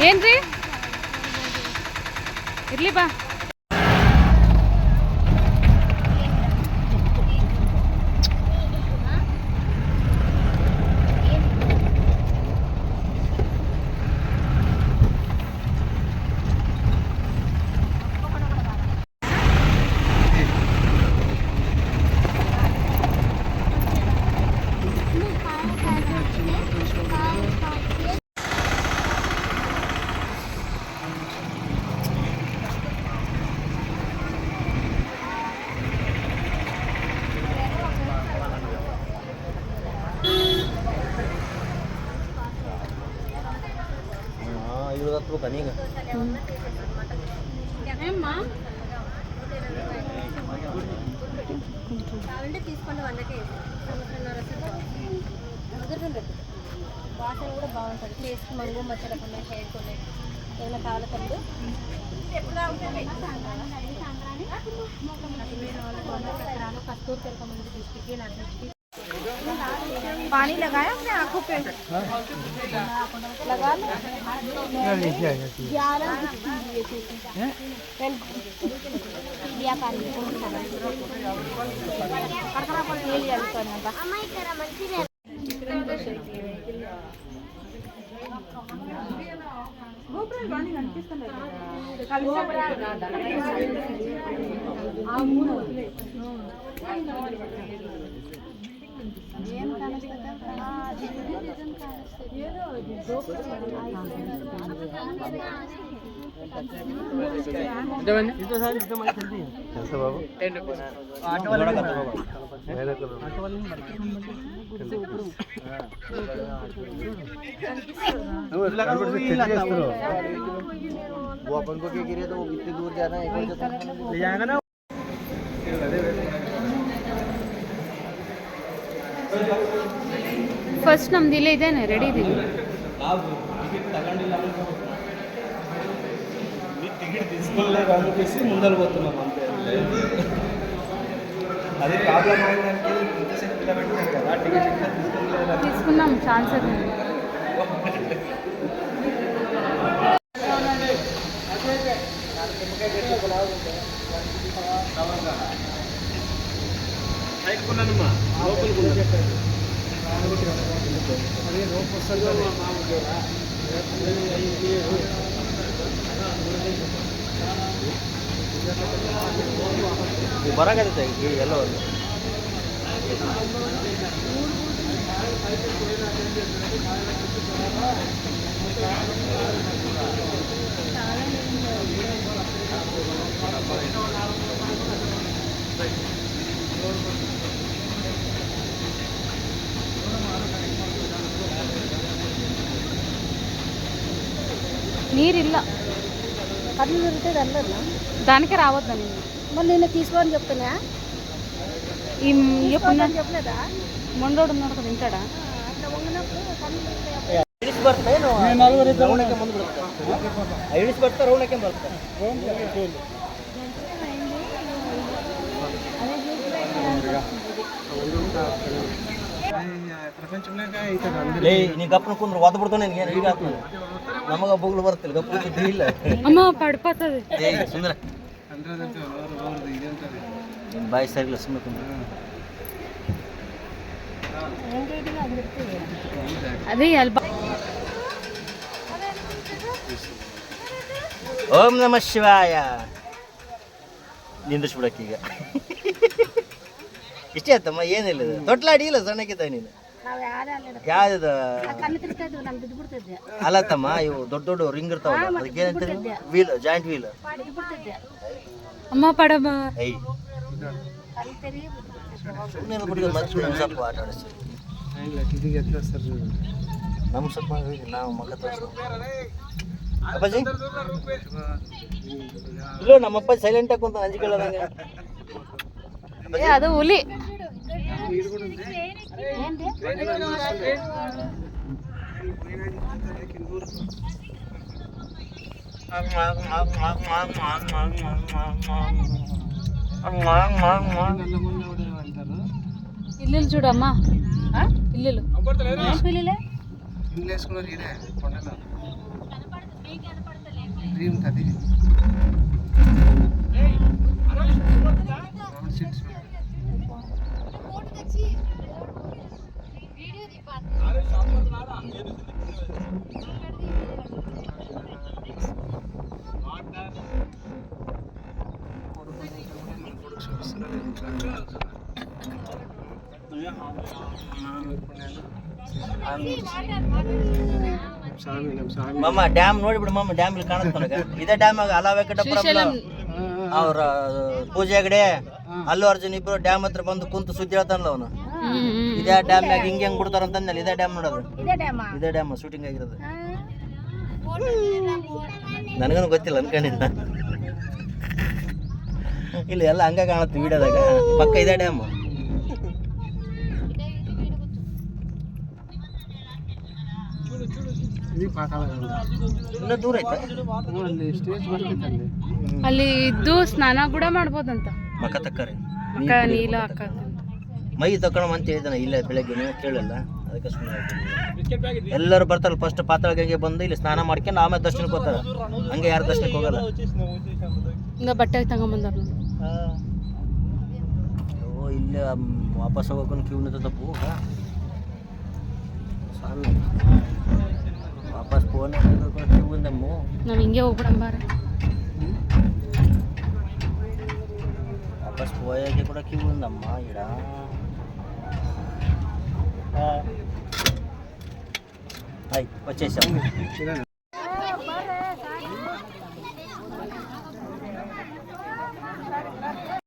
ಏನ್ರಿ ಇರ್ಲಿ ಬಾ. Kaninga. Emma. కావాలంటే తీసుకోండి 100కే కుదురుతుంది. వాసన కూడా బాగుంటుంది. టేస్ట్ మంగు మచ్చడకుండా హెయిర్ కొన్ని ఏమైనా కావాలి తప్పుడు कस्तूर पानी लगाया अपने आँखों पे लगा वो अपन को क्या गिरे तो वो कितनी दूर जाना है ले जाएगा ना। ಫಸ್ಟ್ ನಮ್ದು ಇಲ್ಲೇ ಇದೇನೆ ರೆಡಿ ಇದೀವಿ. టికెట్ తీసుకోలేదు అందుకేసి ముందర పోతున్నాం అంతే. అది ప్రాబ్లం అయిందంటే ఇంతసేపు నిలబెట్టినారు కదా టికెట్ ఇంకా తీసుకోలేదు. తీసుకున్నాం ఛాన్స్ అది. అయిపోయినమ్మా లోపలికి అదే రోప్ వస్తుంది ಬರಾಗತ್ತೆ ಎಲ್ಲ నీరిల్ల కళ్ళు దొరికితే అల్లర్లా దానికే రావద్దని మరి నేను తీసుకోని చెప్తున్నా. ఈ చెప్పలేదా మొండోడు ఉన్నాడు కదా తింటాడా? అట్లా వంగినప్పుడు కళ్ళు ಐಡಿಸ್ ಬರ್ತಾರೆ ರೌಂಡಕ್ಕೆ ಮುಂದೆ ಬಿಡುತ್ತೆ. ಐಡಿಸ್ ಬರ್ತಾರೆ ರೌಂಡಕ್ಕೆ ಬರ್ತಾರೆ. ನೀ ಗಪ್ಪನ ಕುಂದ್ರೆ ಒದ್ದು ಬಿಡ್ತಾನೆ ಈಗ ನಮಗ ಬೊಗ್ಲು ಬರ್ತಲ್ಲ ಗಪ್ಪು ಸುದ್ದಿ ಇಲ್ಲ. ಅಮ್ಮ ಪಡ್ಪತ್ತದ ಸುಂದರ ನಿನ್ನ ಬಾಯಿ ಸರಿಲ್ಲ ಸುಮ್ಮನೆ ಕುಂದ್ರೆ ಅದೇ ಅಲ್ಪ. ಓಂ ನಮಃ ಶಿವಾಯ. ನಿಂದಿಸ್ಬಿಡಕ್ಕೀಗ ಇಷ್ಟೇ ಆಯ್ತಮ್ಮ ಏನಿಲ್ಲ ತೊಟ್ಲಾಡಿ ಇಲ್ಲ ಸಣ್ಣಕ್ಕಿದ್ದ ನೀನು ಯಾವ್ದು ಅಲ್ಲತ್ತಮ್ಮ ಇವು ದೊಡ್ಡ ದೊಡ್ಡ ರಿಂಗ್ ಇರ್ತಾವ ಅದಕ್ಕೆ ಏನಂತೀರಿ ವೀಲ್ ಜಾಯಿಂಟ್ ವೀಲ್ ಅಮ್ಮ ಪಡಮ್ಮ ಐ ಸುಮ್ಮನೆ ಬಿಟ್ಟು ಮತ್ತೆ ಸ್ವಲ್ಪ ಆಟ ಆಡಿಸ್ತೀವಿ ನಮ್ಮ ಸ್ವಲ್ಪ ನಾವು ಮಗ ಅಪ್ಪಾಜಿ ಇಲ್ಲ ನಮ್ಮಪ್ಪ ಸೈಲೆಂಟ್ ಆಗಿ ಕುಂತ ಅಂಜಿಕೊಳ್ಳೋದಂಗೆ ಅದು ಹುಲಿ ఇల్లు చూడమ్మా, ఇల్లు ಮಾಮ ಡ್ಯಾಮ್ ನೋಡಿಬಿಡು ಮಾಮ, ಡ್ಯಾಮ್ ಇಲ್ಲಿ ಕಾಣುತ್ತೆ ನನಗೆ. ಇದೇ ಡ್ಯಾಮ್ ಅಲಾ ವೆಂಕಟಪುರ ಅವ್ರ ಪೂಜೆ ಕಡೆ ಅಲ್ಲು ಅರ್ಜುನ್ ಇಬ್ರು ಡ್ಯಾಮ್ ಹತ್ರ ಬಂದು ಕುಂತು ಸುದ್ದಿ ಹೇಳ್ತಾನಲ್ಲ ಅವನು. ಇದೇ ಡ್ಯಾಮ್ನಾಗ ಹಿಂಗೆ ಹೆಂಗ್ ಬಿಡ್ತಾರ ಅಂತಂದಲ್ಲಿ ಇದೇ ಡ್ಯಾಮ್ ನೋಡೋದು, ಇದೇ ಡ್ಯಾಮ್ ಶೂಟಿಂಗ್ ಆಗಿರೋದು. ನನಗೇನು ಗೊತ್ತಿಲ್ಲ ಅನ್ಕೊಂಡಿದ್ದ, ಇಲ್ಲಿ ಎಲ್ಲ ಹಂಗ ಕಾಣುತ್ತೆ ವಿಡಿಯೋದಾಗ. ಪಕ್ಕ ಇದೇ ಡ್ಯಾಮ್. ಇನ್ನೂ ದೂರ ಐತೆ, ಅಲ್ಲಿ ಇದ್ದು ಸ್ನಾನ ಕೂಡ ಮಾಡ್ಬೋದಂತ. ಮಕ್ಕ ತಕ್ಕರೆ ನೀಲ ಹಾಕ ಮೈ ತಕೊಳ್ಳೋ ಅಂತ ಹೇಳಿದಾನೆ. ಇಲ್ಲ ಬೆಳಗ್ಗೆ ನೀವು ಕೇಳಲ್ಲ, ಅದಕ್ಕೆ ಸುಮ್ಮನೆ ಎಲ್ಲರೂ ಬರ್ತಾರಲ್ಲ ಫಸ್ಟ್ ಪಾತಾಳ ಗಂಗೆ ಬಂದು ಇಲ್ಲಿ ಸ್ನಾನ ಮಾಡ್ಕೊಂಡು ಆಮೇಲೆ ದರ್ಶನಕ್ಕೆ ಹೋಗ್ತಾರೆ. ಹಂಗೆ ಯಾರು ದರ್ಶನಕ್ಕೆ ಹೋಗಲ್ಲ. ಹಿಂಗ ಬಟ್ಟೆ ತಗೊಂಬಂದಾರ. ಓ ಇಲ್ಲೇ ವಾಪಸ್ ಹೋಗೋಕೆ ಕ್ಯೂ ನಿಂತಪ್ಪ. ವಾಪಸ್ ಫೋನ್ ಕ್ಯೂ ಬಂದಮ್ಮ. ನಾವು ಹಿಂಗೆ ಹೋಗ್ಬಿಡಂಬಾರ. ವಾಪಸ್ పోయాక కూడా క్యూ ఉందమ్మా ఇక్కడ. హాయ్ వచ్చేసాం.